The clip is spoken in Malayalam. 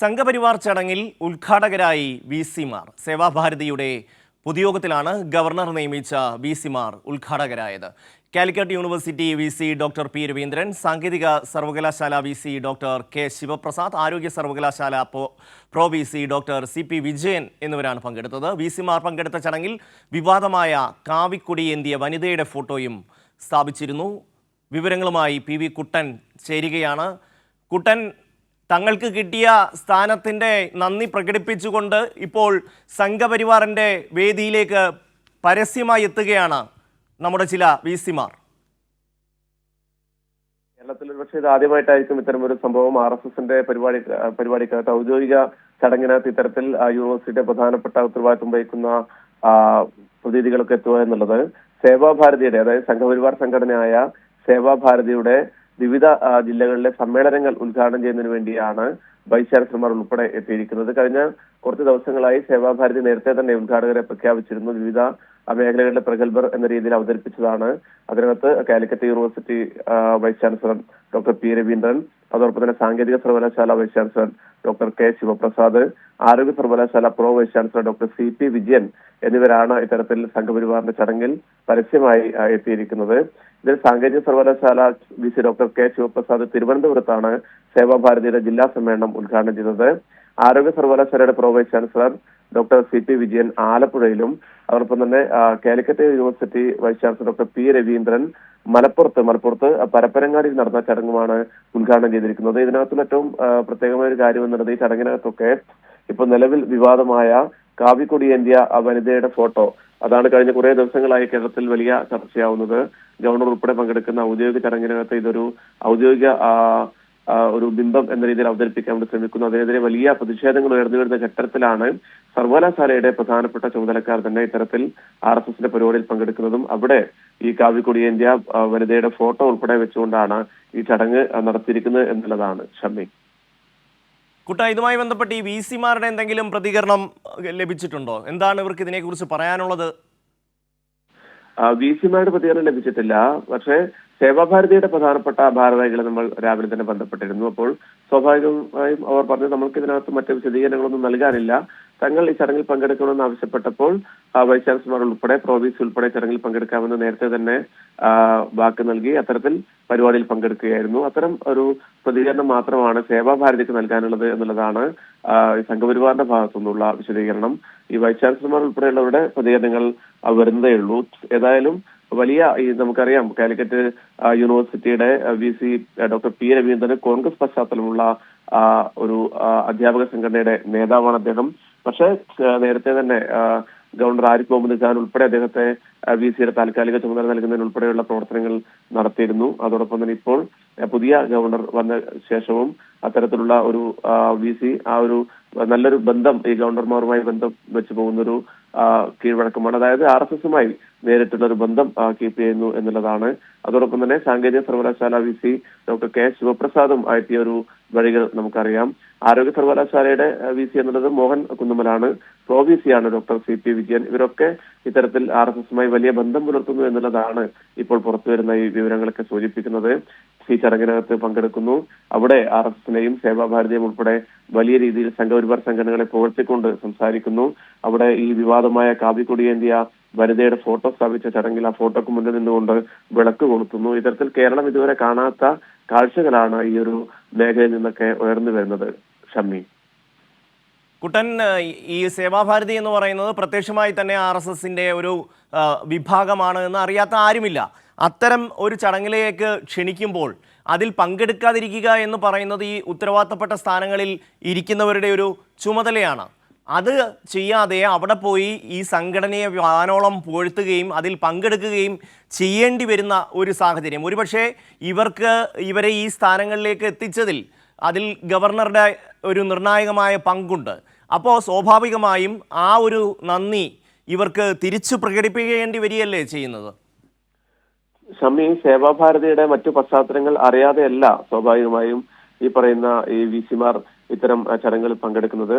സംഘപരിവാർ ചടങ്ങിൽ ഉദ്ഘാടകരായി വി.സി.മാർ. സേവാഭാരതിയുടെ പൊതുയോഗത്തിലാണ് ഗവർണർ നിയമിച്ച വി.സി.മാർ ഉദ്ഘാടകരായത്. Calicut university VC. Doctor P. Raveendran, സാങ്കേതിക സർവകലാശാല വി.സി. Doctor K. ശിവപ്രസാദ്, ആരോഗ്യ സർവകലാശാല pro VC. Doctor C. P. Vijayan എന്നിവരാണ് പങ്കെടുത്തത്. വി.സി.മാർ പങ്കെടുത്ത ചടങ്ങിൽ വിവാദമായ കാവിക്കൊടിയേന്തിയ വനിതയുടെ ഫോട്ടോയും സ്ഥാപിച്ചിരുന്നു. വിവരങ്ങളുമായി പി. വി. കുട്ടൻ ചേരുകയാണ്. കുട്ടൻ, തങ്ങൾക്ക് കിട്ടിയ സ്ഥാനത്തിൻ്റെ നന്ദി പ്രകടിപ്പിച്ചുകൊണ്ട് ഇപ്പോൾ സംഘപരിവാറിൻ്റെ വേദിയിലേക്ക് പരസ്യമായി എത്തുകയാണ് നമ്മുടെ ചില വി.സി.മാർ. കേരളത്തിൽ പക്ഷേ ഇത് ആദ്യമായിട്ടായിരിക്കും ഇത്തരമൊരു സംഭവം. RSSന്റെ പരിപാടിക്കകത്ത് ഔദ്യോഗിക ചടങ്ങിനകത്ത് ഇത്തരത്തിൽ യൂണിവേഴ്സിറ്റിയുടെ പ്രധാനപ്പെട്ട ഉത്തരവാദിത്വം വഹിക്കുന്ന പ്രതിനിധികളൊക്കെ എത്തുക എന്നുള്ളത്. സേവാഭാരതിയുടെ, അതായത് സംഘപരിവാർ സംഘടനയായ സേവാഭാരതിയുടെ വിവിധ ജില്ലകളിലെ സമ്മേളനങ്ങൾ ഉദ്ഘാടനം ചെയ്യുന്നതിന് വേണ്ടിയാണ് വൈസ് ചാൻസലർമാർ ഉൾപ്പെടെ എത്തിയിരിക്കുന്നത്. കഴിഞ്ഞ കുറച്ച് ദിവസങ്ങളായി സേവാഭാരതി നേരത്തെ തന്നെ ഉദ്ഘാടകരെ പ്രഖ്യാപിച്ചിരുന്നു. വിവിധ മേഖലകളിലെ പ്രഗത്ഭർ എന്ന രീതിയിൽ അവതരിപ്പിച്ചതാണ്. അതിനകത്ത് Calicut university vice chancellor doctor P. Raveendran, അതോടൊപ്പം തന്നെ സാങ്കേതിക സർവകലാശാല vice chancellor doctor K. Sivaprasad, ആരോഗ്യ സർവകലാശാല pro vice chancellor doctor C. P. Vijayan എന്നിവരാണ് ഇത്തരത്തിൽ സംഘപരിവാറിന്റെ ചടങ്ങിൽ പരസ്യമായി എത്തിയിരിക്കുന്നത്. ഇതിൽ സാങ്കേതിക സർവകലാശാല വി.സി. Doctor K. ശിവപ്രസാദ് തിരുവനന്തപുരത്താണ് സേവാഭാരതിയുടെ ജില്ലാ സമ്മേളനം ഉദ്ഘാടനം ചെയ്തത്. ആരോഗ്യ സർവകലാശാലയുടെ pro vice chancellor doctor C. P. Vijayan ആലപ്പുഴയിലും, അതോടൊപ്പം തന്നെ Calicut university vice chancellor doctor P. Raveendran മലപ്പുറത്ത് പരപ്പനങ്ങാടിയിൽ നടന്ന ചടങ്ങുമാണ് ഉദ്ഘാടനം ചെയ്തിരിക്കുന്നത്. ഇതിനകത്തും ഏറ്റവും പ്രത്യേകമായ ഒരു കാര്യം എന്നുള്ളത്, ഈ ചടങ്ങിനകത്തൊക്കെ ഇപ്പൊ നിലവിൽ വിവാദമായ കാവിക്കൊടിയേന്തിയ വനിതയുടെ ഫോട്ടോ, അതാണ് കഴിഞ്ഞ കുറെ ദിവസങ്ങളായി കേരളത്തിൽ വലിയ ചർച്ചയാവുന്നത്. ഗവർണർ ഉൾപ്പെടെ പങ്കെടുക്കുന്ന ഔദ്യോഗിക ചടങ്ങിനകത്ത് ഇതൊരു ഔദ്യോഗിക ഒരു ബിംബം എന്ന രീതിയിൽ അവതരിപ്പിക്കാൻ വേണ്ടി ശ്രമിക്കുന്നു. അതിനെതിരെ വലിയ പ്രതിഷേധങ്ങൾ ഉയർന്നു വരുന്ന ഘട്ടത്തിലാണ് സർവകലാശാലയുടെ പ്രധാനപ്പെട്ട ചുമതലക്കാർ തന്നെ ഇത്തരത്തിൽ RSSന്റെ പരിപാടിയിൽ പങ്കെടുക്കുന്നതും അവിടെ ഈ കാവിക്കൊടിയേന്ത്യ വനിതയുടെ ഫോട്ടോ ഉൾപ്പെടെ വെച്ചുകൊണ്ടാണ് ഈ ചടങ്ങ് നടത്തിയിരിക്കുന്നത് എന്നുള്ളതാണ്. ഷമ്മി കുട്ട, ഇതുമായി ബന്ധപ്പെട്ട് ഈ വി.സി.മാരുടെ എന്തെങ്കിലും പ്രതികരണം ലഭിച്ചിട്ടുണ്ടോ? എന്താണ് ഇവർക്ക് ഇതിനെക്കുറിച്ച് പറയാനുള്ളത്? വി.സി.മാരുടെ പ്രതികരണം ലഭിച്ചിട്ടില്ല. പക്ഷേ സേവാഭാരതിയുടെ പ്രധാനപ്പെട്ട ഭാരവാഹികളെ നമ്മൾ രാവിലെ തന്നെ ബന്ധപ്പെട്ടിരുന്നു. അപ്പോൾ സ്വാഭാവികമായും അവർ പറഞ്ഞു, നമ്മൾക്ക് ഇതിനകത്ത് മറ്റു വിശദീകരണങ്ങളൊന്നും നൽകാനില്ല. തങ്ങൾ ഈ ചടങ്ങിൽ പങ്കെടുക്കണമെന്ന് ആവശ്യപ്പെട്ടപ്പോൾ വൈസ് ചാൻസലർമാർ ഉൾപ്പെടെ പ്രൊവിൻസ് ഉൾപ്പെടെ ചടങ്ങിൽ പങ്കെടുക്കാമെന്ന് നേരത്തെ തന്നെ വാക്ക് നൽകി അത്തരത്തിൽ പരിപാടിയിൽ പങ്കെടുക്കുകയായിരുന്നു. അത്തരം ഒരു പ്രതികരണം മാത്രമാണ് സേവാഭാരതിക്ക് നൽകാനുള്ളത് എന്നുള്ളതാണ് സംഘപരിവാറിന്റെ ഭാഗത്തുനിന്നുള്ള വിശദീകരണം. ഈ വൈസ് ചാൻസലർമാർ ഉൾപ്പെടെയുള്ളവരുടെ പ്രതികരണങ്ങൾ വരുന്നതേ ഉള്ളൂ. ഏതായാലും വലിയ നമുക്കറിയാം, കാലിക്കറ്റ് യൂണിവേഴ്സിറ്റിയുടെ വി.സി. Doctor P. രവീന്ദ്രന് കോൺഗ്രസ് പശ്ചാത്തലമുള്ള ഒരു അധ്യാപക സംഘടനയുടെ നേതാവാണ് അദ്ദേഹം. പക്ഷേ നേരത്തെ തന്നെ ഗവർണർ ആരിഫ് മുഹമ്മദ് ഖാൻ ഉൾപ്പെടെ അദ്ദേഹത്തെ വി.സിയുടെ താൽക്കാലിക ചുമതല നൽകുന്നതിന് ഉൾപ്പെടെയുള്ള പ്രവർത്തനങ്ങൾ നടത്തിയിരുന്നു. അതോടൊപ്പം തന്നെ ഇപ്പോൾ പുതിയ ഗവർണർ വന്ന ശേഷവും അത്തരത്തിലുള്ള ഒരു വി.സി ഒരു നല്ലൊരു ബന്ധം ഈ ഗവർണർമാരുമായി ബന്ധം വെച്ച് പോകുന്നൊരു കീഴ്വഴക്കമാണ്. അതായത് RSSുമായി നേരിട്ടുള്ള ഒരു ബന്ധം കീപ്പ് ചെയ്യുന്നു എന്നുള്ളതാണ്. അതോടൊപ്പം തന്നെ സാങ്കേതിക സർവകലാശാല വി.സി. Doctor K. ശിവപ്രസാദും ആയിട്ടിയ ഒരു വഴികൾ നമുക്കറിയാം. ആരോഗ്യ സർവകലാശാലയുടെ വി.സി. എന്നുള്ളത് മോഹൻ കുന്നുമലാണ്. പ്രോ വി.സിയാണ് ഡോക്ടർ സി. പി. വിജയൻ. ഇവരൊക്കെ ഇത്തരത്തിൽ RSSുമായി വലിയ ബന്ധം പുലർത്തുന്നു എന്നുള്ളതാണ് ഇപ്പോൾ പുറത്തുവരുന്ന ഈ വിവരങ്ങളൊക്കെ സൂചിപ്പിക്കുന്നത്. ഈ ചടങ്ങിനകത്ത് പങ്കെടുക്കുന്നു. അവിടെ RSSനെയും സേവാഭാരതിയും ഉൾപ്പെടെ വലിയ രീതിയിൽ സംഘപരിവാർ സംഘടനകളെ പുകഴ്ത്തിക്കൊണ്ട് സംസാരിക്കുന്നു. അവിടെ ഈ വിവാദമായ കാവിക്കൊടിയേന്തിയ വനിതയുടെ ഫോട്ടോ സ്ഥാപിച്ച ചടങ്ങിൽ ആ ഫോട്ടോക്ക് മുന്നിൽ നിന്നുകൊണ്ട് വിളക്ക് കൊളുത്തുന്നു. ഇത്തരത്തിൽ കേരളം ഇതുവരെ കാണാത്ത കാഴ്ചകളാണ് ഈ ഒരു മേഖലയിൽ നിന്നൊക്കെ ഉയർന്നു വരുന്നത്. ഷമ്മി കുട്ടൻ, ഈ സേവാഭാരതി എന്ന് പറയുന്നത് പ്രത്യക്ഷമായി തന്നെ RSSന്റെ ഒരു വിഭാഗമാണ് എന്ന് അറിയാത്ത ആരുമില്ല. അത്തരം ഒരു ചടങ്ങിലേക്ക് ക്ഷണിക്കുമ്പോൾ അതിൽ പങ്കെടുക്കാതിരിക്കുക എന്ന് പറയുന്നത് ഈ ഉത്തരവാദിത്തപ്പെട്ട സ്ഥാനങ്ങളിൽ ഇരിക്കുന്നവരുടെ ഒരു ചുമതലയാണ്. അത് ചെയ്യാതെ അവിടെ പോയി ഈ സംഘടനയെ വാനോളം പുകഴ്ത്തുകയും അതിൽ പങ്കെടുക്കുകയും ചെയ്യേണ്ടി വരുന്ന ഒരു സാഹചര്യം, ഒരുപക്ഷെ ഇവരെ ഈ സ്ഥാനങ്ങളിലേക്ക് എത്തിച്ചതിൽ അതിൽ ഗവർണറുടെ ഒരു നിർണായകമായ പങ്കുണ്ട്. അപ്പോൾ സ്വാഭാവികമായും ആ ഒരു നന്ദി ഇവർക്ക് തിരിച്ചു പ്രകടിപ്പിക്കേണ്ടി വരികയല്ലേ ചെയ്യുന്നത്? ഷമ്മി, സേവാഭാരതിയുടെ മറ്റു പശ്ചാത്തലങ്ങൾ അറിയാതെയല്ല സ്വാഭാവികമായും ഈ പറയുന്ന ഈ വി.സി.മാർ ഇത്തരം ചടങ്ങുകളിൽ പങ്കെടുക്കുന്നത്.